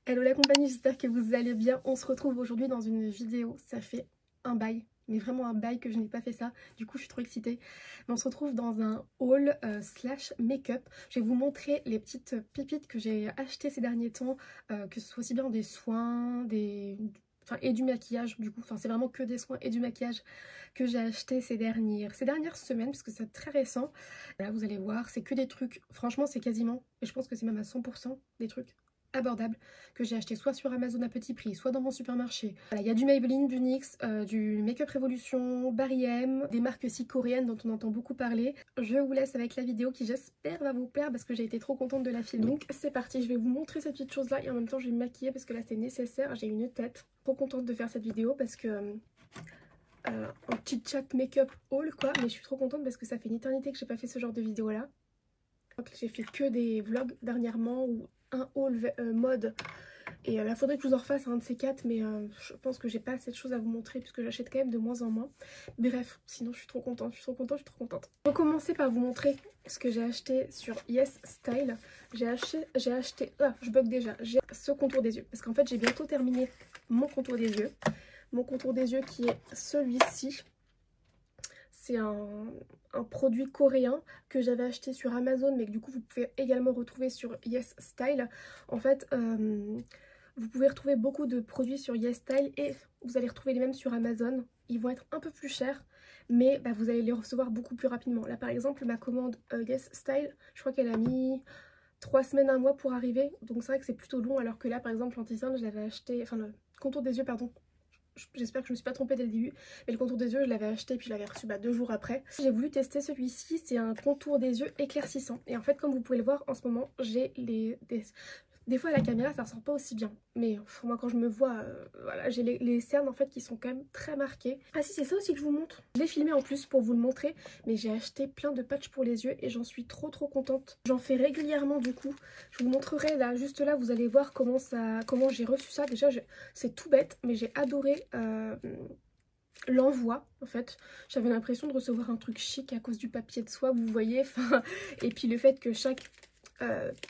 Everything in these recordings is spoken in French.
Hello la compagnie, j'espère que vous allez bien. On se retrouve aujourd'hui dans une vidéo, ça fait un bail, mais vraiment un bail que je n'ai pas fait ça, du coup je suis trop excitée. Mais on se retrouve dans un haul slash make-up. Je vais vous montrer les petites pépites que j'ai achetées ces derniers temps, que ce soit aussi bien des soins, et du maquillage du coup, enfin c'est vraiment que des soins et du maquillage que j'ai acheté ces dernières semaines parce que c'est très récent. Là vous allez voir, c'est que des trucs, franchement c'est quasiment, et je pense que c'est même à 100% des trucs abordables que j'ai acheté soit sur Amazon à petit prix, soit dans mon supermarché. Voilà, il y a du Maybelline, du NYX, du Make Up Revolution, Barry M, des marques aussi coréennes dont on entend beaucoup parler. Je vous laisse avec la vidéo qui j'espère va vous plaire parce que j'ai été trop contente de la filmer. Donc c'est parti, je vais vous montrer cette petite chose là et en même temps je vais me maquiller parce que là c'est nécessaire, j'ai une tête. Trop contente de faire cette vidéo parce que un petit chat make-up haul quoi, mais je suis trop contente parce que ça fait une éternité que j'ai pas fait ce genre de vidéo là. J'ai fait que des vlogs dernièrement ou un haul mode et là faudrait que je vous en refasse un de ces quatre, mais je pense que j'ai pas assez de choses à vous montrer puisque j'achète quand même de moins en moins. Bref, sinon je suis trop contente, je suis trop contente, je suis trop contente. Je vais commencer par vous montrer ce que j'ai acheté sur Yes Style. J'ai acheté, je bug déjà, j'ai ce contour des yeux parce qu'en fait j'ai bientôt terminé mon contour des yeux. Mon contour des yeux qui est celui-ci. C'est un produit coréen que j'avais acheté sur Amazon mais que du coup vous pouvez également retrouver sur Yes Style. En fait, vous pouvez retrouver beaucoup de produits sur Yes Style et vous allez retrouver les mêmes sur Amazon. Ils vont être un peu plus chers mais vous allez les recevoir beaucoup plus rapidement. Là par exemple ma commande Yes Style, je crois qu'elle a mis 3 semaines, un mois pour arriver. Donc c'est vrai que c'est plutôt long alors que là par exemple l'anti-cerne je l'avais acheté, enfin le contour des yeux pardon. J'espère que je me suis pas trompée dès le début, mais le contour des yeux je l'avais acheté puis je l'avais reçu 2 jours après. J'ai voulu tester celui-ci, c'est un contour des yeux éclaircissant et en fait comme vous pouvez le voir en ce moment j'ai des fois à la caméra ça ressort pas aussi bien, mais moi quand je me vois, voilà, j'ai les cernes en fait qui sont quand même très marquées. Ah si, c'est ça aussi que je vous montre. Je l'ai filmé en plus pour vous le montrer, mais j'ai acheté plein de patchs pour les yeux et j'en suis trop contente. J'en fais régulièrement du coup. Je vous montrerai là, juste là, vous allez voir comment j'ai reçu ça. Déjà c'est tout bête, mais j'ai adoré l'envoi en fait. J'avais l'impression de recevoir un truc chic à cause du papier de soie, vous voyez. Et puis le fait que chaque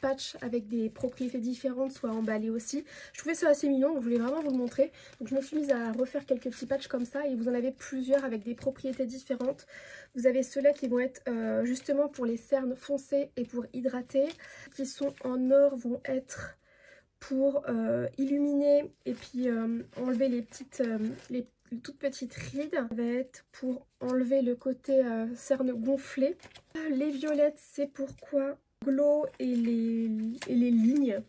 patch avec des propriétés différentes soit emballé aussi. Je trouvais ça assez mignon, donc je voulais vraiment vous le montrer. Donc je me suis mise à refaire quelques petits patchs comme ça et vous en avez plusieurs avec des propriétés différentes. Vous avez ceux-là qui vont être justement pour les cernes foncées et pour hydrater. Qui sont en or vont être pour illuminer et puis enlever les toutes petites rides. Ça va être pour enlever le côté cernes gonflées. Les violettes, c'est pourquoi glow et les lignes.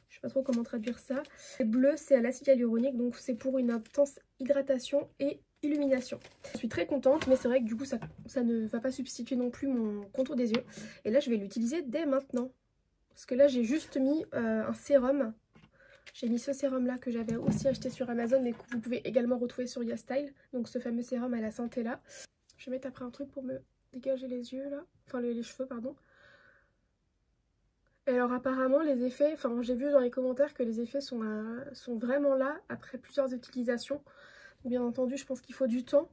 Je sais pas trop comment traduire ça. Les bleus, c'est à l'acide hyaluronique, donc c'est pour une intense hydratation et illumination. Je suis très contente, mais c'est vrai que du coup ça ne va pas substituer non plus mon contour des yeux. Et là je vais l'utiliser dès maintenant. Parce que là j'ai juste mis un sérum. J'ai mis ce sérum là que j'avais aussi acheté sur Amazon mais que vous pouvez également retrouver sur YesStyle. Donc ce fameux sérum à la santé là. Je vais mettre après un truc pour me dégager les yeux là. Enfin les cheveux pardon. Et alors apparemment les effets, enfin j'ai vu dans les commentaires que les effets sont vraiment là après plusieurs utilisations. Donc, bien entendu je pense qu'il faut du temps.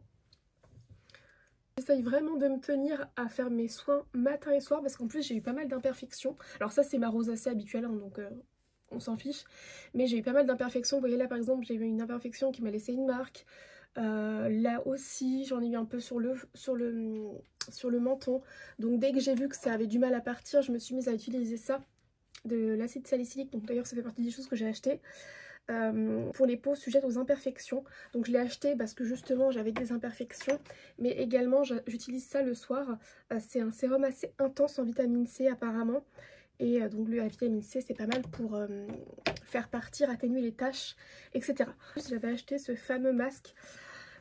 J'essaye vraiment de me tenir à faire mes soins matin et soir parce qu'en plus j'ai eu pas mal d'imperfections. Alors ça c'est ma rosacée habituelle hein, donc on s'en fiche. Mais j'ai eu pas mal d'imperfections. Vous voyez là par exemple j'ai eu une imperfection qui m'a laissé une marque. Là aussi j'en ai eu un peu sur le menton. Donc dès que j'ai vu que ça avait du mal à partir, je me suis mise à utiliser ça, de l'acide salicylique. Donc d'ailleurs ça fait partie des choses que j'ai achetées. Pour les peaux sujettes aux imperfections. Donc je l'ai acheté parce que justement j'avais des imperfections, mais également j'utilise ça le soir. C'est un sérum assez intense en vitamine C apparemment, et donc la vitamine C c'est pas mal pour faire partir, atténuer les taches, etc. J'avais acheté ce fameux masque,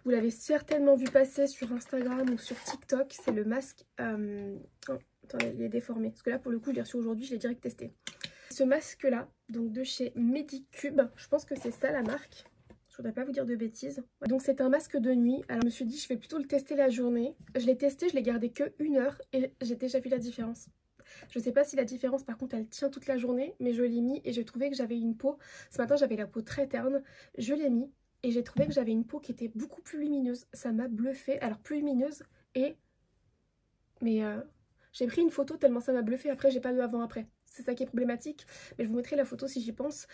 vous l'avez certainement vu passer sur Instagram ou sur TikTok, c'est le masque... Oh, attendez, il est déformé, parce que là pour le coup je l'ai reçu aujourd'hui, je l'ai direct testé. Ce masque là, donc de chez Medicube, je pense que c'est ça la marque, je voudrais pas vous dire de bêtises. Donc c'est un masque de nuit, alors je me suis dit je vais plutôt le tester la journée. Je l'ai testé, je l'ai gardé que 1 heure et j'ai déjà vu la différence. Je sais pas si la différence par contre elle tient toute la journée, mais je l'ai mis et j'ai trouvé que j'avais une peau, ce matin j'avais la peau très terne, je l'ai mis et j'ai trouvé que j'avais une peau qui était beaucoup plus lumineuse, ça m'a bluffée, alors plus lumineuse mais j'ai pris une photo tellement ça m'a bluffée, après j'ai pas de avant-après. c'est ça qui est problématique. Mais je vous mettrai la photo si j'y pense.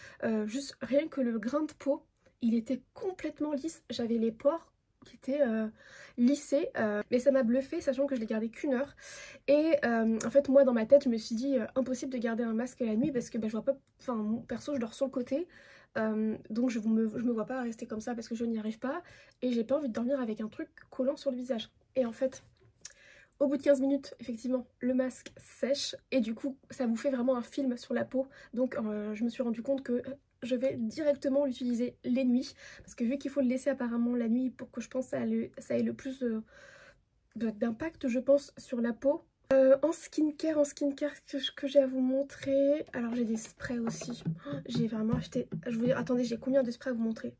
Juste rien que le grain de peau, il était complètement lisse. J'avais les pores qui étaient lissés. Mais ça m'a bluffé, sachant que je l'ai gardé qu'1 heure. Et en fait, moi, dans ma tête, je me suis dit impossible de garder un masque la nuit parce que je vois pas... Enfin, perso, je dors sur le côté. Donc je me vois pas rester comme ça parce que je n'y arrive pas. Et j'ai pas envie de dormir avec un truc collant sur le visage. Et en fait... Au bout de 15 minutes, effectivement, le masque sèche et du coup, ça vous fait vraiment un film sur la peau. Donc, je me suis rendu compte que je vais directement l'utiliser les nuits. Parce que vu qu'il faut le laisser apparemment la nuit pour que je pense ça ait le plus d'impact, je pense, sur la peau. En skincare que j'ai à vous montrer. Alors, j'ai des sprays aussi. J'ai vraiment acheté... Attendez, j'ai combien de sprays à vous montrer?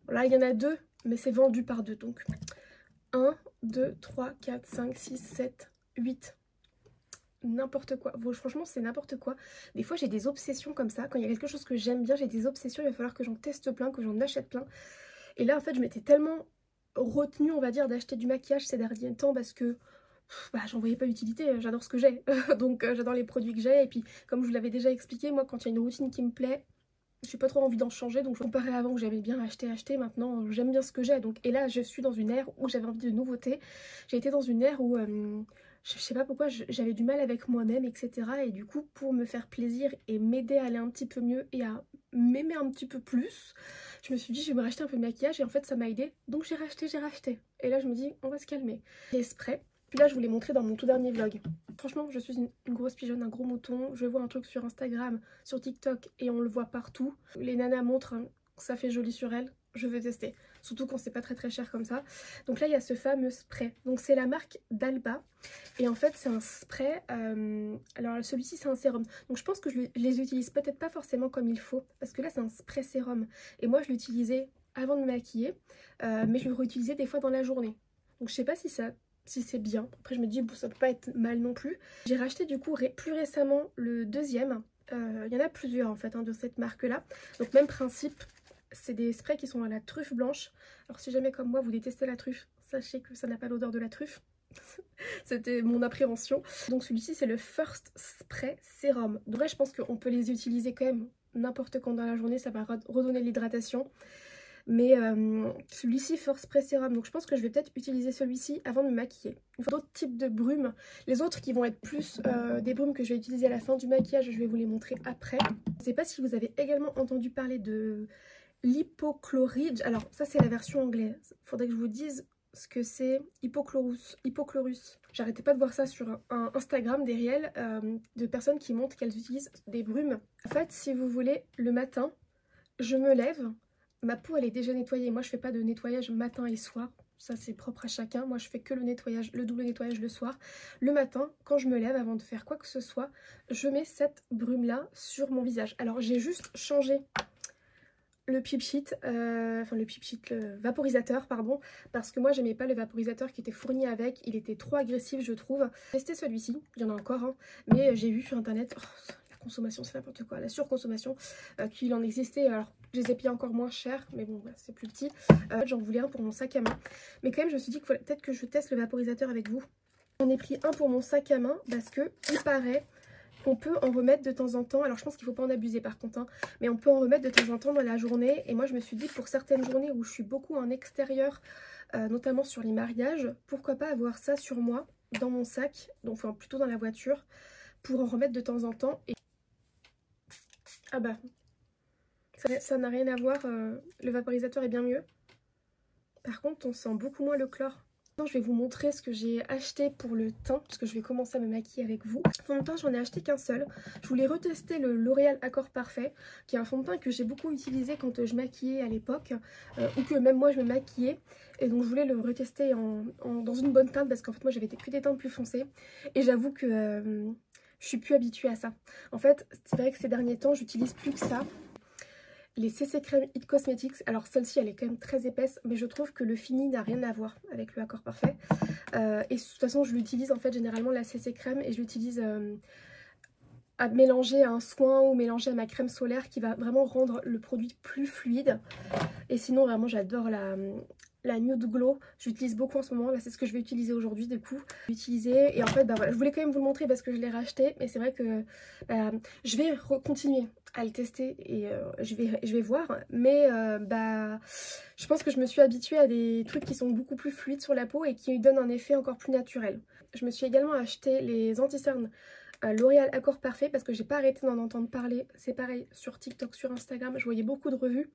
Là, il y en a 2, mais c'est vendu par 2, donc... 1, 2, 3, 4, 5, 6, 7, 8. N'importe quoi. Bon, franchement, c'est n'importe quoi. Des fois, j'ai des obsessions comme ça. Quand il y a quelque chose que j'aime bien, j'ai des obsessions. Il va falloir que j'en teste plein, que j'en achète plein. Et là, en fait, je m'étais tellement retenue, on va dire, d'acheter du maquillage ces derniers temps parce que j'en voyais pas l'utilité. J'adore ce que j'ai. Donc, j'adore les produits que j'ai. Et puis, comme je vous l'avais déjà expliqué, moi, quand il y a une routine qui me plaît, j'ai pas trop envie d'en changer, donc je comparais avant où j'avais bien acheté, maintenant j'aime bien ce que j'ai. Donc, et là je suis dans une ère où j'avais envie de nouveautés. J'ai été dans une ère où je sais pas pourquoi j'avais du mal avec moi-même, etc. Et du coup, pour me faire plaisir et m'aider à aller un petit peu mieux et à m'aimer un petit peu plus, je me suis dit je vais me racheter un peu de maquillage et en fait ça m'a aidé. Donc j'ai racheté. Et là je me dis on va se calmer. Les sprays. Puis là je vous l'ai montré dans mon tout dernier vlog. Franchement je suis une grosse pigeonne, un gros mouton. Je vois un truc sur Instagram, sur TikTok et on le voit partout. Les nanas montrent que ça fait joli sur elles. Je veux tester. Surtout quand c'est pas très cher comme ça. Donc là il y a ce fameux spray. Donc c'est la marque d'Alba. Et en fait c'est un spray. Alors celui-ci c'est un sérum. Donc je pense que je les utilise peut-être pas forcément comme il faut. Parce que là c'est un spray sérum. Et moi je l'utilisais avant de me maquiller. Mais je le réutilisais des fois dans la journée. Donc je sais pas si c'est bien. Après je me dis bon, ça peut pas être mal non plus. J'ai racheté du coup plus récemment le deuxième. Il y en a plusieurs en fait de cette marque là. Donc même principe, c'est des sprays qui sont à la truffe blanche. Alors si jamais comme moi vous détestez la truffe, sachez que ça n'a pas l'odeur de la truffe. C'était mon appréhension. Donc celui-ci c'est le First Spray Sérum. Donc là je pense qu'on peut les utiliser quand même n'importe quand dans la journée, ça va redonner l'hydratation. Mais celui-ci First Spray Sérum, donc je pense que je vais peut-être utiliser celui-ci avant de me maquiller. Il faut d'autres types de brumes. Les autres qui vont être plus des brumes que je vais utiliser à la fin du maquillage, je vais vous les montrer après. Je ne sais pas si vous avez également entendu parler de l'hypochlorite. Alors ça c'est la version anglaise. Il faudrait que je vous dise ce que c'est. Hypochlorus. J'arrêtais pas de voir ça sur un Instagram, des réels de personnes qui montrent qu'elles utilisent des brumes. En fait, si vous voulez, le matin, je me lève. Ma peau elle est déjà nettoyée, moi je fais pas de nettoyage matin et soir, ça c'est propre à chacun, moi je fais que le nettoyage, le double nettoyage le soir. Le matin, quand je me lève, avant de faire quoi que ce soit, je mets cette brume là sur mon visage. Alors j'ai juste changé le pip sheet, le vaporisateur pardon, parce que moi j'aimais pas le vaporisateur qui était fourni avec, il était trop agressif je trouve. J'ai testé celui-ci, il y en a encore mais j'ai vu sur internet... consommation c'est n'importe quoi, la surconsommation, qu'il en existait. Alors je les ai payés encore moins cher, mais bon bah, c'est plus petit. J'en voulais un pour mon sac à main, mais quand même je me suis dit qu'il fallait peut-être que je teste le vaporisateur avec vous. J'en ai pris un pour mon sac à main parce que il paraît qu'on peut en remettre de temps en temps. Alors je pense qu'il ne faut pas en abuser par contre mais on peut en remettre de temps en temps dans la journée. Et moi je me suis dit pour certaines journées où je suis beaucoup en extérieur, notamment sur les mariages, pourquoi pas avoir ça sur moi dans mon sac, donc enfin plutôt dans la voiture, pour en remettre de temps en temps. Et ah bah, ça n'a rien à voir, le vaporisateur est bien mieux. Par contre, on sent beaucoup moins le chlore. Maintenant, je vais vous montrer ce que j'ai acheté pour le teint, parce que je vais commencer à me maquiller avec vous. Fond de teint, j'en ai acheté qu'un seul. Je voulais retester le L'Oréal Accord Parfait, qui est un fond de teint que j'ai beaucoup utilisé quand je maquillais à l'époque, ou que même moi je me maquillais. Et donc je voulais le retester dans une bonne teinte, parce qu'en fait moi j'avais que des teintes plus foncées. Et j'avoue que... je suis plus habituée à ça. En fait, c'est vrai que ces derniers temps, j'utilise plus que ça. Les CC Crème It Cosmetics, alors celle-ci, elle est quand même très épaisse, mais je trouve que le fini n'a rien à voir avec le Accord Parfait. Et de toute façon, je l'utilise en fait généralement la CC Crème et je l'utilise à mélanger à un soin ou mélanger à ma crème solaire qui va vraiment rendre le produit plus fluide. Et sinon vraiment j'adore la Nude Glow, j'utilise beaucoup en ce moment, là c'est ce que je vais utiliser aujourd'hui du coup. Utiliser et en fait bah voilà, je voulais quand même vous le montrer parce que je l'ai racheté, mais c'est vrai que bah, je vais continuer à le tester et je vais voir, mais bah je pense que je me suis habituée à des trucs qui sont beaucoup plus fluides sur la peau et qui lui donnent un effet encore plus naturel. Je me suis également acheté les anti-cernes L'Oréal Accord Parfait parce que j'ai pas arrêté d'en entendre parler. C'est pareil sur TikTok, sur Instagram, je voyais beaucoup de revues,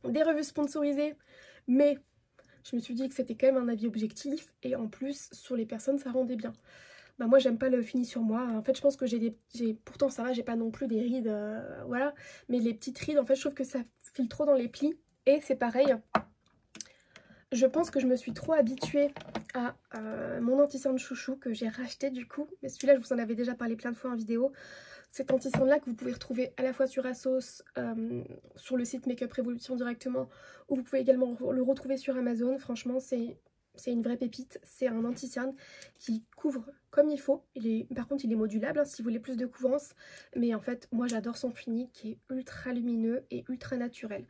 des revues sponsorisées, mais je me suis dit que c'était quand même un avis objectif et en plus sur les personnes ça rendait bien. Bah moi j'aime pas le fini sur moi, en fait je pense que pourtant ça va, j'ai pas non plus des rides, voilà, mais les petites rides en fait je trouve que ça file trop dans les plis et c'est pareil. Je pense que je me suis trop habituée à mon anti-cerne chouchou que j'ai racheté du coup. Mais celui-là, je vous en avais déjà parlé plein de fois en vidéo. Cet anti-cerne-là que vous pouvez retrouver à la fois sur ASOS, sur le site Make Up Revolution directement, ou vous pouvez également le retrouver sur Amazon. Franchement, c'est une vraie pépite. C'est un anti-cerne qui couvre comme il faut. Par contre, il est modulable hein, si vous voulez plus de couvrance. Mais en fait, moi, j'adore son fini qui est ultra lumineux et ultra naturel.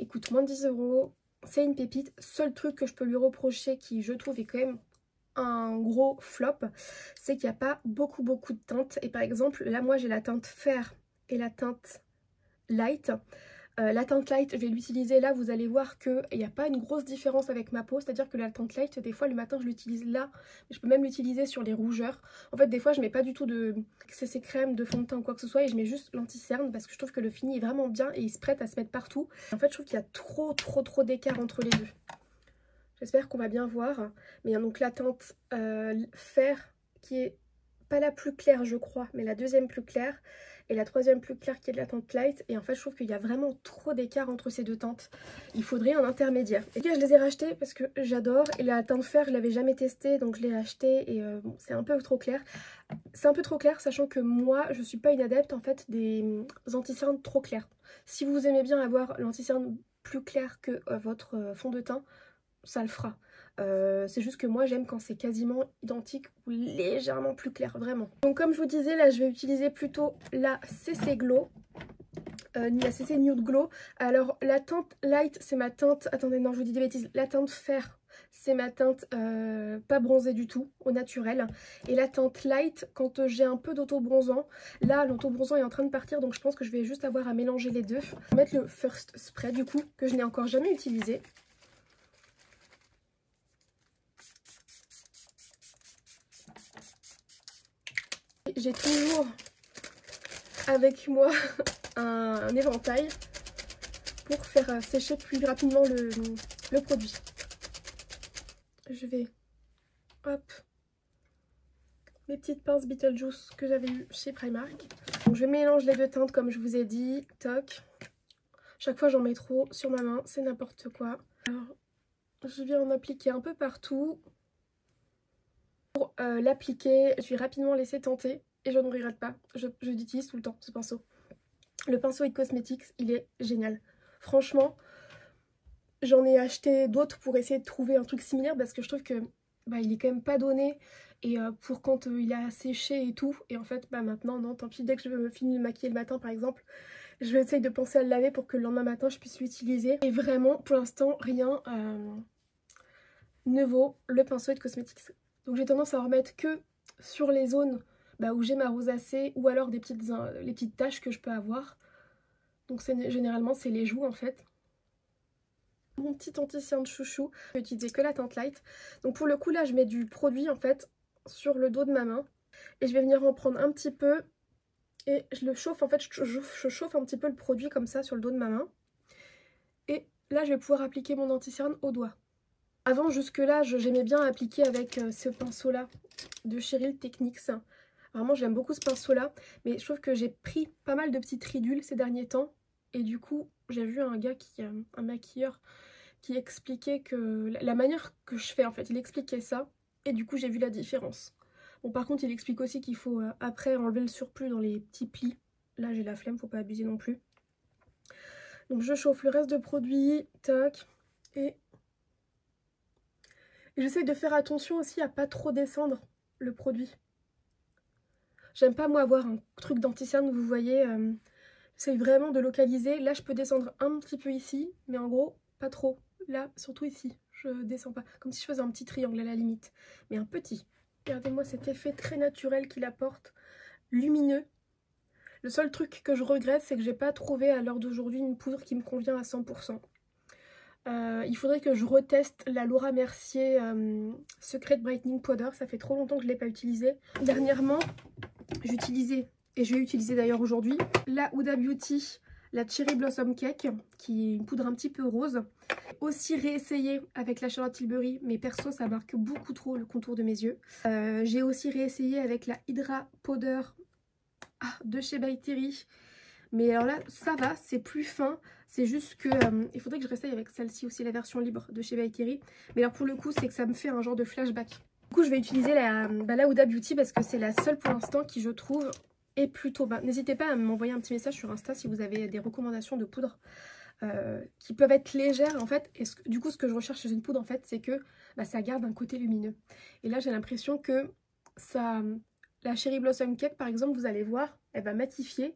Il coûte moins de 10 €. C'est une pépite. Seul truc que je peux lui reprocher qui je trouve est quand même un gros flop, c'est qu'il n'y a pas beaucoup de teintes. Et par exemple là moi j'ai la teinte fer et la teinte light. La teinte light je vais l'utiliser là, vous allez voir qu'il n'y a pas une grosse différence avec ma peau, c'est à dire que la teinte light des fois le matin je l'utilise là, mais je peux même l'utiliser sur les rougeurs. En fait des fois je mets pas du tout de CC crème, de fond de teint ou quoi que ce soit et je mets juste l'anti-cerne parce que je trouve que le fini est vraiment bien et il se prête à se mettre partout. En fait je trouve qu'il y a trop d'écart entre les deux. J'espère qu'on va bien voir. Mais il y a donc la teinte fer qui est pas la plus claire je crois, mais la deuxième plus claire. Et la troisième plus claire qui est de la teinte light. Et en fait je trouve qu'il y a vraiment trop d'écart entre ces deux teintes. Il faudrait un intermédiaire. Et là je les ai rachetés parce que j'adore. Et la teinte fer je l'avais jamais testée donc je l'ai acheté. Et bon, c'est un peu trop clair. C'est un peu trop clair sachant que moi je suis pas une adepte en fait des anti-cernes trop clairs. Si vous aimez bien avoir l'anti-cerne plus clair que votre fond de teint, ça le fera. C'est juste que moi j'aime quand c'est quasiment identique ou légèrement plus clair, vraiment. Donc comme je vous disais, là je vais utiliser plutôt la CC Glow, la CC Nude Glow. Alors la teinte light c'est ma teinte, attendez non je vous dis des bêtises, la teinte fer c'est ma teinte pas bronzée du tout, au naturel. Et la teinte light, quand j'ai un peu d'auto-bronzant, là l'auto-bronzant est en train de partir donc je pense que je vais juste avoir à mélanger les deux. Je vais mettre le First Spray du coup, que je n'ai encore jamais utilisé. J'ai toujours avec moi un éventail pour faire sécher plus rapidement le produit. Je vais, hop, mes petites pinces Beetlejuice que j'avais eues chez Primark. Donc je mélange les deux teintes comme je vous ai dit, toc. Chaque fois j'en mets trop sur ma main, c'est n'importe quoi. Alors je viens en appliquer un peu partout. Pour l'appliquer, je vais rapidement laisser tenter. Et je ne regrette pas, je l'utilise tout le temps ce pinceau. Le pinceau It Cosmetics, il est génial. Franchement, j'en ai acheté d'autres pour essayer de trouver un truc similaire parce que je trouve que bah, il est quand même pas donné. Et pour quand il a séché et tout. Et en fait, bah maintenant, non, tant pis, dès que je me finis de me maquiller le matin par exemple, je vais essayer de penser à le laver pour que le lendemain matin je puisse l'utiliser. Et vraiment, pour l'instant, rien ne vaut le pinceau It Cosmetics. Donc j'ai tendance à en remettre que sur les zones où j'ai ma rosacée ou alors les petites taches que je peux avoir. Donc généralement c'est les joues en fait. Mon petit anti-cerne chouchou, je vais utiliser que la teinte light. Donc pour le coup là je mets du produit en fait sur le dos de ma main. Et je vais venir en prendre un petit peu et je le chauffe en fait, je chauffe un petit peu le produit comme ça sur le dos de ma main. Et là je vais pouvoir appliquer mon anti-cerne au doigt. Avant jusque là j'aimais bien appliquer avec ce pinceau là de Cheryl Techniques. Vraiment j'aime beaucoup ce pinceau là, mais je trouve que j'ai pris pas mal de petites ridules ces derniers temps. Et du coup j'ai vu un gars un maquilleur qui expliquait que la manière que je fais en fait, il expliquait ça. Et du coup j'ai vu la différence. Bon par contre il explique aussi qu'il faut après enlever le surplus dans les petits plis. Là j'ai la flemme, faut pas abuser non plus. Donc je chauffe le reste de produit, toc, et j'essaye de faire attention aussi à pas trop descendre le produit. J'aime pas moi avoir un truc d'anti-cerne, vous voyez, j'essaye vraiment de localiser. Là je peux descendre un petit peu ici, mais en gros pas trop. Là, surtout ici, je descends pas. Comme si je faisais un petit triangle à la limite. Mais un petit. Regardez-moi cet effet très naturel qu'il apporte. Lumineux. Le seul truc que je regrette, c'est que j'ai pas trouvé à l'heure d'aujourd'hui une poudre qui me convient à 100%. Il faudrait que je reteste la Laura Mercier Secret Brightening Powder. Ça fait trop longtemps que je ne l'ai pas utilisée. Dernièrement, j'utilisais, et je vais utiliser d'ailleurs aujourd'hui, la Huda Beauty, la Cherry Blossom Cake, qui est une poudre un petit peu rose. Aussi réessayé avec la Charlotte Tilbury, mais perso ça marque beaucoup trop le contour de mes yeux. J'ai aussi réessayé avec la Hydra Powder de chez By Terry. Mais alors là, ça va, c'est plus fin. C'est juste que il faudrait que je réessaye avec celle-ci aussi, la version libre de chez By Terry. Mais alors pour le coup, c'est que ça me fait un genre de flashback. Du coup, je vais utiliser la Huda Beauty parce que c'est la seule pour l'instant qui, je trouve, est plutôt bas. N'hésitez pas à m'envoyer un petit message sur Insta si vous avez des recommandations de poudre qui peuvent être légères en fait. Et du coup, ce que je recherche chez une poudre en fait, c'est que ça garde un côté lumineux. Et là, j'ai l'impression que ça... La Cherry Blossom Cake, par exemple, vous allez voir, elle va matifier.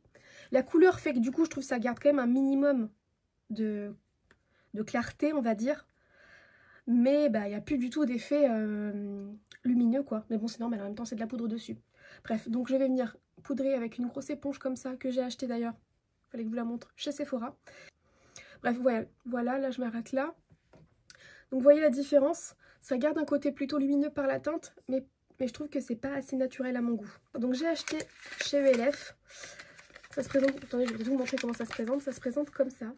La couleur fait que du coup, je trouve que ça garde quand même un minimum de clarté, on va dire. Mais il n'y a plus du tout d'effet lumineux, quoi. Mais bon, c'est normal, en même temps, c'est de la poudre dessus. Bref, donc je vais venir poudrer avec une grosse éponge comme ça, que j'ai acheté d'ailleurs. Il fallait que je vous la montre chez Sephora. Bref, voilà, là, je m'arrête là. Donc, vous voyez la différence? Ça garde un côté plutôt lumineux par la teinte, mais je trouve que c'est pas assez naturel à mon goût. Donc j'ai acheté chez ELF. Ça se présente, attendez, je vais vous montrer comment ça se présente. Ça se présente comme ça.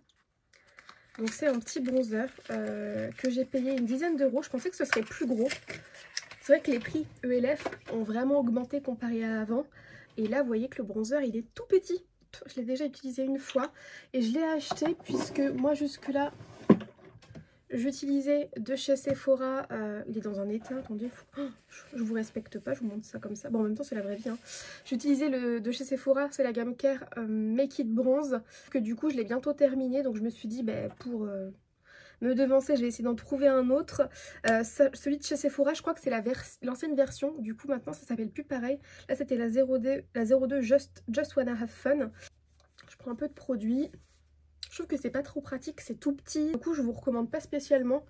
Donc c'est un petit bronzer que j'ai payé une dizaine d'euros. Je pensais que ce serait plus gros. C'est vrai que les prix ELF ont vraiment augmenté comparé à avant. Et là, vous voyez que le bronzer, il est tout petit. Je l'ai déjà utilisé une fois. Et je l'ai acheté puisque moi, jusque-là... J'utilisais de chez Sephora, il est dans un état, attendez, je vous respecte pas, je vous montre ça comme ça. Bon, en même temps, c'est la vraie vie. Hein. J'utilisais de chez Sephora, c'est la gamme Care Make It Bronze, que du coup, je l'ai bientôt terminé. Donc, je me suis dit, pour me devancer, je vais essayer d'en trouver un autre. Celui de chez Sephora, je crois que c'est l'ancienne version. Du coup, maintenant, ça s'appelle plus pareil. Là, c'était la 02 Just Wanna Have Fun. Je prends un peu de produit. Je trouve que c'est pas trop pratique, c'est tout petit. Du coup, je vous recommande pas spécialement.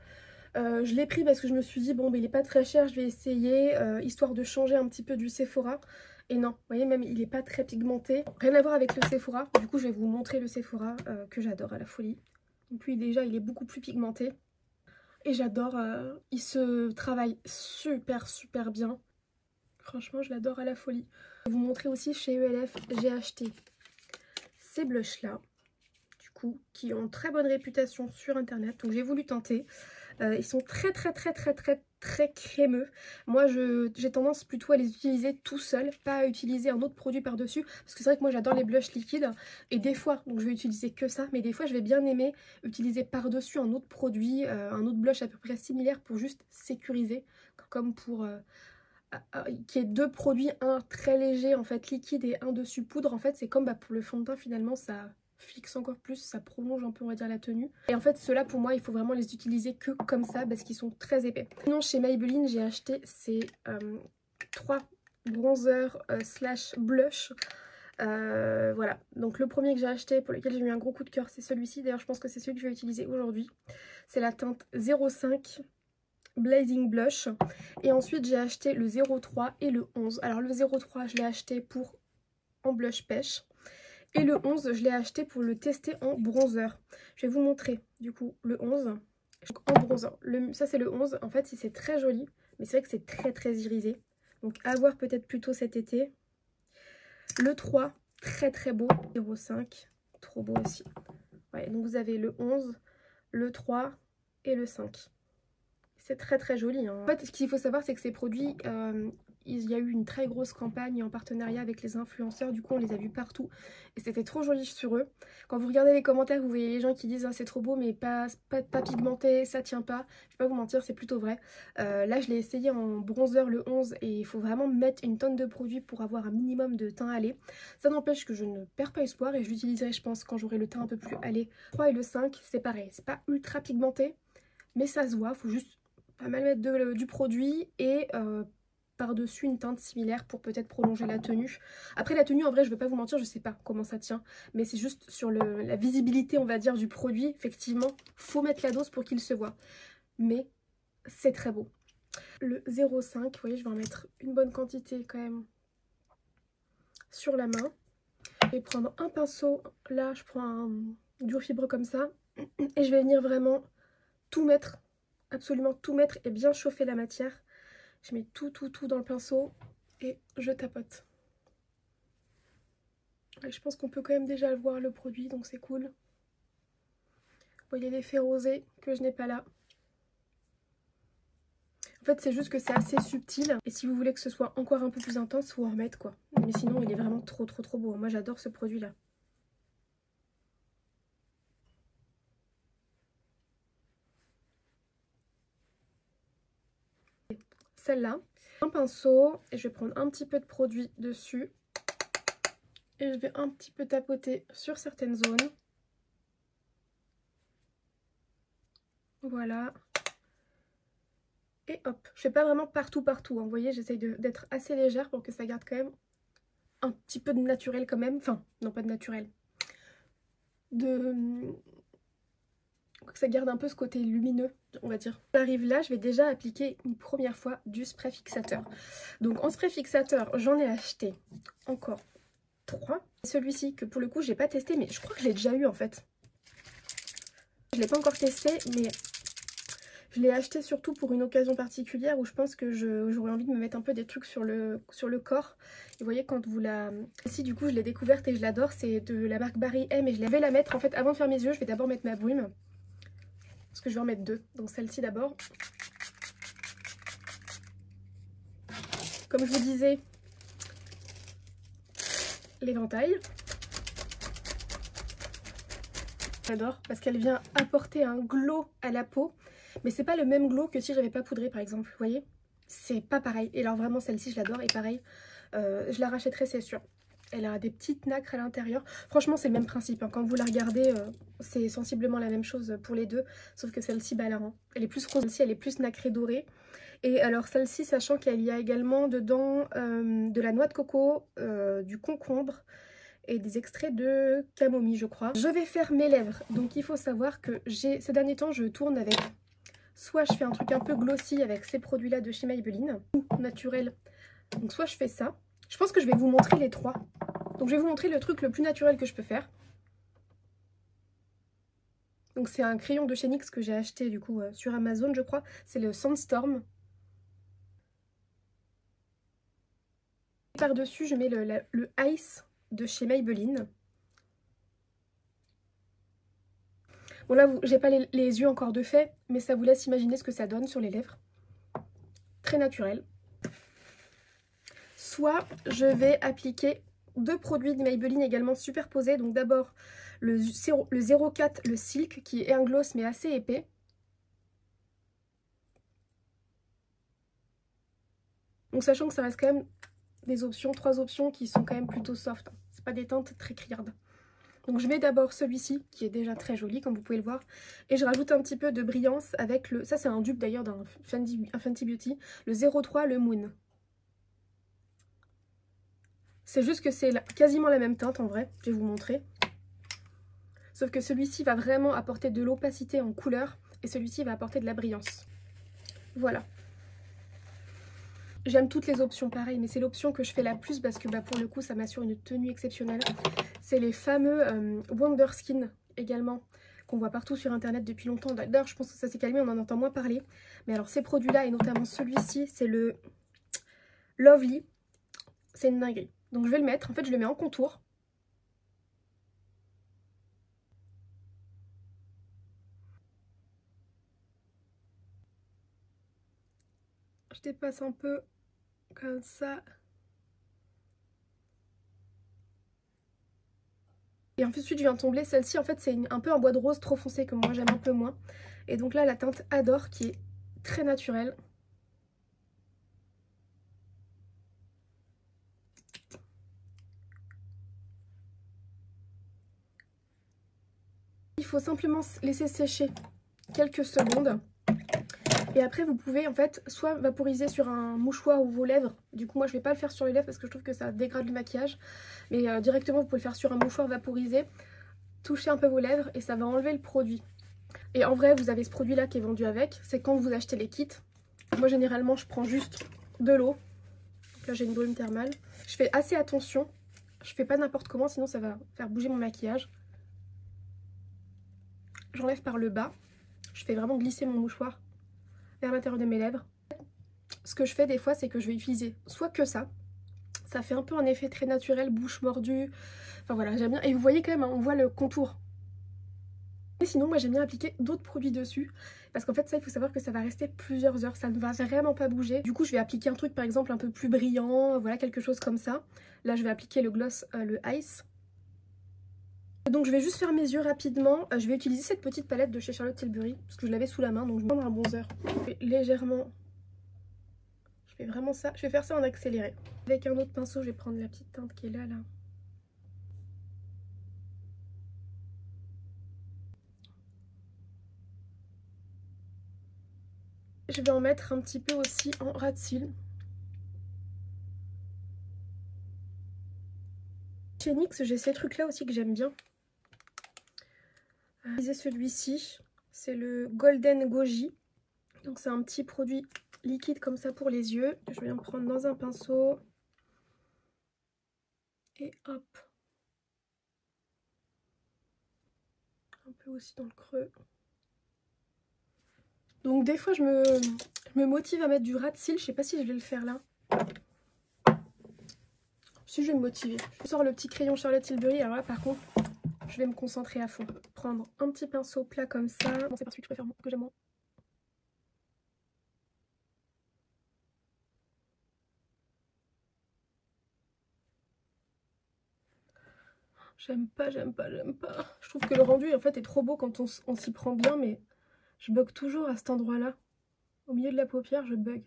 Je l'ai pris parce que je me suis dit, bon, il est pas très cher, je vais essayer, histoire de changer un petit peu du Sephora. Et non, vous voyez, même il est pas très pigmenté. Rien à voir avec le Sephora. Du coup, je vais vous montrer le Sephora que j'adore à la folie. Donc lui, déjà, il est beaucoup plus pigmenté. Et j'adore, il se travaille super bien. Franchement, je l'adore à la folie. Je vais vous montrer aussi chez ELF, j'ai acheté ces blushs là. Qui ont très bonne réputation sur internet, donc j'ai voulu tenter. Ils sont très crémeux. Moi j'ai tendance plutôt à les utiliser tout seul, pas à utiliser un autre produit par dessus, parce que c'est vrai que moi j'adore les blushs liquides et des fois, donc je vais utiliser que ça, mais des fois je vais bien aimer utiliser par dessus un autre produit, un autre blush à peu près similaire pour juste sécuriser, comme pour qu'il y ait deux produits, un très léger en fait liquide et un dessus poudre. En fait c'est comme pour le fond de teint, finalement ça fixe encore plus, ça prolonge un peu on va dire la tenue. Et en fait ceux-là pour moi il faut vraiment les utiliser que comme ça parce qu'ils sont très épais. Sinon chez Maybelline j'ai acheté ces 3 bronzers slash blush. Voilà, donc le premier que j'ai acheté pour lequel j'ai eu un gros coup de cœur c'est celui-ci. D'ailleurs je pense que c'est celui que je vais utiliser aujourd'hui. C'est la teinte 05 Blazing Blush. Et ensuite j'ai acheté le 03 et le 11. Alors le 03 je l'ai acheté pour en blush pêche. Et le 11, je l'ai acheté pour le tester en bronzer. Je vais vous montrer du coup le 11 en bronzer. Ça c'est le 11, en fait c'est très joli, mais c'est vrai que c'est très irisé. Donc à voir peut-être plutôt cet été. Le 3, très beau. 05, trop beau aussi. Ouais, donc vous avez le 11, le 3 et le 5. C'est très joli. Hein. En fait, ce qu'il faut savoir, c'est que ces produits... il y a eu une très grosse campagne en partenariat avec les influenceurs, du coup on les a vus partout et c'était trop joli sur eux. Quand vous regardez les commentaires, vous voyez les gens qui disent c'est trop beau mais pas pigmenté, ça tient pas. Je vais pas vous mentir, c'est plutôt vrai. Là je l'ai essayé en bronzer le 11 et il faut vraiment mettre une tonne de produits pour avoir un minimum de teint allé. Ça n'empêche que je ne perds pas espoir et je l'utiliserai je pense quand j'aurai le teint un peu plus allé. Le 3 et le 5 c'est pareil, c'est pas ultra pigmenté mais ça se voit, faut juste pas mal mettre du produit et par-dessus une teinte similaire pour peut-être prolonger la tenue. Après la tenue, en vrai, je ne vais pas vous mentir, je ne sais pas comment ça tient. Mais c'est juste sur la visibilité, on va dire, du produit. Effectivement, faut mettre la dose pour qu'il se voit. Mais c'est très beau. Le 0,5, vous voyez, je vais en mettre une bonne quantité quand même sur la main. Je vais prendre un pinceau, là je prends un dur fibre comme ça, et je vais venir vraiment tout mettre, absolument tout mettre et bien chauffer la matière. Je mets tout dans le pinceau et je tapote. Et je pense qu'on peut quand même déjà voir le produit, donc c'est cool. Vous voyez l'effet rosé que je n'ai pas là. En fait, c'est juste que c'est assez subtil. Et si vous voulez que ce soit encore un peu plus intense, il faut en remettre quoi. Mais sinon, il est vraiment trop beau. Moi, j'adore ce produit-là. Celle-là, un pinceau. Et je vais prendre un petit peu de produit dessus. Et je vais un petit peu tapoter sur certaines zones. Voilà. Et hop, je fais pas vraiment partout hein. Vous voyez, j'essaye d'être assez légère pour que ça garde quand même un petit peu de naturel quand même. Enfin, non pas de naturel. Que ça garde un peu ce côté lumineux, on va dire. J'arrive là, je vais déjà appliquer une première fois du spray fixateur. Donc en spray fixateur, j'en ai acheté encore 3. Celui-ci que pour le coup, j'ai pas testé, mais je crois que je l'ai déjà eu en fait. Je l'ai pas encore testé, mais je l'ai acheté surtout pour une occasion particulière où je pense que j'aurais envie de me mettre un peu des trucs sur le corps. Et vous voyez, quand vous la... Ici, du coup, je l'ai découverte et je l'adore. C'est de la marque Barry M et je vais la mettre. En fait, avant de faire mes yeux, je vais d'abord mettre ma brume. Parce que je vais en mettre 2. Donc celle-ci d'abord. Comme je vous disais, l'éventail. J'adore parce qu'elle vient apporter un glow à la peau. Mais c'est pas le même glow que si j'avais pas poudré par exemple, vous voyez. C'est pas pareil. Et alors vraiment celle-ci je l'adore et pareil, je la rachèterai c'est sûr. Elle a des petites nacres à l'intérieur. Franchement c'est le même principe, hein. Quand vous la regardez, c'est sensiblement la même chose pour les deux. Sauf que celle-ci, bah là, hein, elle est plus rose, celle-ci elle est plus nacrée dorée. Et alors celle-ci, sachant qu'il y a également dedans de la noix de coco, du concombre et des extraits de camomille je crois. Je vais faire mes lèvres, donc il faut savoir que ces derniers temps je tourne avec... Soit je fais un truc un peu glossy avec ces produits-là de chez Maybelline, ou naturel. Donc soit je fais ça. Je pense que je vais vous montrer les 3. Donc je vais vous montrer le truc le plus naturel que je peux faire. Donc c'est un crayon de chez NYX que j'ai acheté du coup sur Amazon je crois. C'est le Sandstorm. Par-dessus je mets le Ice de chez Maybelline. Bon là, j'ai pas les yeux encore de fait, mais ça vous laisse imaginer ce que ça donne sur les lèvres. Très naturel. Soit je vais appliquer 2 produits de Maybelline également superposés. Donc d'abord le 04, le Silk, qui est un gloss mais assez épais. Donc sachant que ça reste quand même des options, 3 options qui sont quand même plutôt soft. Hein. C'est pas des teintes très criardes. Donc je mets d'abord celui-ci qui est déjà très joli comme vous pouvez le voir. Et je rajoute un petit peu de brillance avec le... Ça c'est un dupe d'ailleurs d'un Fenty Beauty. Le 03, le Moon. C'est juste que c'est quasiment la même teinte en vrai. Je vais vous montrer. Sauf que celui-ci va vraiment apporter de l'opacité en couleur. Et celui-ci va apporter de la brillance. Voilà. J'aime toutes les options pareil, mais c'est l'option que je fais la plus parce que bah, pour le coup ça m'assure une tenue exceptionnelle. C'est les fameux Wonder Skin également, qu'on voit partout sur internet depuis longtemps. D'ailleurs je pense que ça s'est calmé, on en entend moins parler. Mais alors ces produits là et notamment celui-ci, c'est le Lovely. C'est une dinguerie. Donc je vais le mettre, en fait je le mets en contour. Je dépasse un peu comme ça. Et ensuite je viens tomber, celle-ci en fait c'est un peu un bois de rose trop foncé que moi j'aime un peu moins. Et donc là la teinte Adore qui est très naturelle. Il faut simplement laisser sécher quelques secondes. Et après vous pouvez en fait soit vaporiser sur un mouchoir ou vos lèvres. Du coup moi je vais pas le faire sur les lèvres parce que je trouve que ça dégrade le maquillage. Mais directement vous pouvez le faire sur un mouchoir vaporisé. Touchez un peu vos lèvres et ça va enlever le produit. Et en vrai vous avez ce produit là qui est vendu avec. C'est quand vous achetez les kits. Moi généralement je prends juste de l'eau. Là j'ai une brume thermale. Je fais assez attention. Je fais pas n'importe comment sinon ça va faire bouger mon maquillage. J'enlève par le bas. Je fais vraiment glisser mon mouchoir vers l'intérieur de mes lèvres. Ce que je fais des fois c'est que je vais utiliser soit que ça. Ça fait un peu un effet très naturel, bouche mordue. Enfin voilà, j'aime bien. Et vous voyez quand même, hein, on voit le contour. Et sinon moi j'aime bien appliquer d'autres produits dessus. Parce qu'en fait ça il faut savoir que ça va rester plusieurs heures. Ça ne va vraiment pas bouger. Du coup je vais appliquer un truc par exemple un peu plus brillant. Voilà, quelque chose comme ça. Là je vais appliquer le gloss, le Ice. Donc je vais juste faire mes yeux rapidement. Je vais utiliser cette petite palette de chez Charlotte Tilbury. Parce que je l'avais sous la main. Donc je vais prendre un bronzer. Je vais légèrement... Je fais vraiment ça. Je vais faire ça en accéléré. Avec un autre pinceau je vais prendre la petite teinte qui est là. Je vais en mettre un petit peu aussi en ras de cils. Chez NYX, j'ai ces trucs là aussi que j'aime bien. Celui-ci, c'est le Golden Goji. Donc c'est un petit produit liquide comme ça pour les yeux. Je vais en prendre dans un pinceau. Et hop. Un peu aussi dans le creux. Donc des fois je me motive à mettre du ras de cils. Je sais pas si je vais le faire là. Si je vais me motiver. Je sors le petit crayon Charlotte Tilbury. Alors là par contre, je vais me concentrer à fond. Prendre un petit pinceau plat comme ça. Bon, c'est pas celui que je préfère, que j'aime moins. J'aime pas. Je trouve que le rendu en fait est trop beau quand on s'y prend bien, mais je bug toujours à cet endroit-là. Au milieu de la paupière, je bug.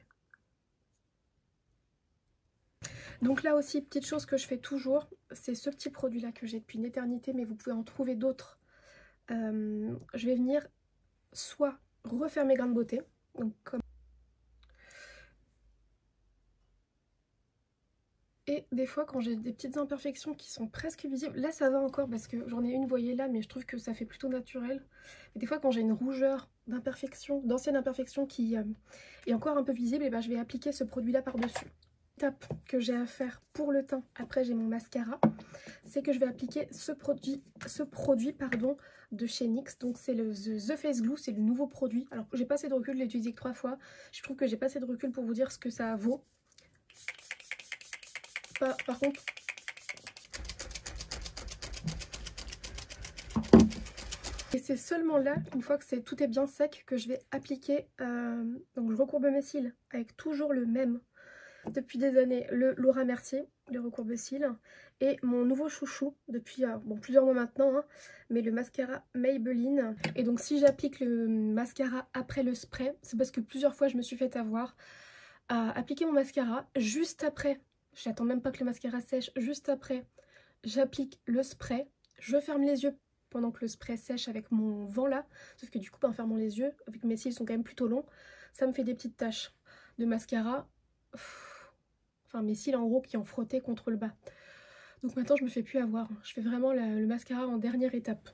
Donc là aussi, petite chose que je fais toujours, c'est ce petit produit-là que j'ai depuis une éternité, mais vous pouvez en trouver d'autres. Je vais venir soit refaire mes grains de beauté, donc comme... Et des fois quand j'ai des petites imperfections qui sont presque visibles, là ça va encore parce que j'en ai une, vous voyez là, mais je trouve que ça fait plutôt naturel. Et des fois quand j'ai une rougeur d'imperfection, d'ancienne imperfection qui est encore un peu visible, et ben je vais appliquer ce produit là par-dessus. L'étape que j'ai à faire pour le teint, après j'ai mon mascara, c'est que je vais appliquer ce produit de chez NYX. Donc c'est le The Face Glue, c'est le nouveau produit. Alors j'ai pas assez de recul, je l'ai utilisé que 3 fois. Je trouve que j'ai pas assez de recul pour vous dire ce que ça vaut. Par contre, et c'est seulement là, une fois que tout est bien sec, que je vais appliquer, donc je recourbe mes cils avec toujours le même, depuis des années, le Laura Mercier, le recourbe-cils, et mon nouveau chouchou, depuis bon, plusieurs mois maintenant, hein, mais le mascara Maybelline. Et donc si j'applique le mascara après le spray, c'est parce que plusieurs fois je me suis fait avoir à appliquer mon mascara juste après. J'attends même pas que le mascara sèche, juste après j'applique le spray, je ferme les yeux pendant que le spray sèche avec mon vent là, sauf que du coup en fermant les yeux, avec mes cils sont quand même plutôt longs, ça me fait des petites taches de mascara, enfin mes cils en gros qui ont frotté contre le bas. Donc maintenant je me fais plus avoir, je fais vraiment le mascara en dernière étape.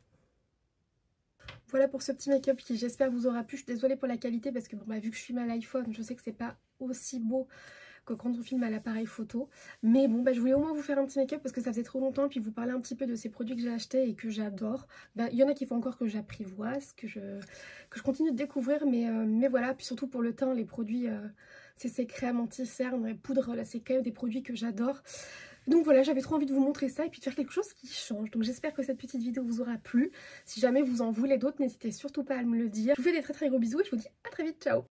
Voilà pour ce petit make-up qui j'espère vous aura plu. Je suis désolée pour la qualité parce que bon, bah, vu que je filme à l'iPhone, je sais que c'est pas aussi beau que quand on filme à l'appareil photo. Mais bon, bah, je voulais au moins vous faire un petit make-up parce que ça faisait trop longtemps. Et puis vous parler un petit peu de ces produits que j'ai achetés et que j'adore. Bah, il y en a qui font encore que j'apprivoise, que je continue de découvrir. Mais voilà, puis surtout pour le teint, les produits, c'est ces crèmes anti-cerne et poudre, là c'est quand même des produits que j'adore. Donc voilà, j'avais trop envie de vous montrer ça et puis de faire quelque chose qui change. Donc j'espère que cette petite vidéo vous aura plu. Si jamais vous en voulez d'autres, n'hésitez surtout pas à me le dire. Je vous fais des très gros bisous et je vous dis à très vite, ciao!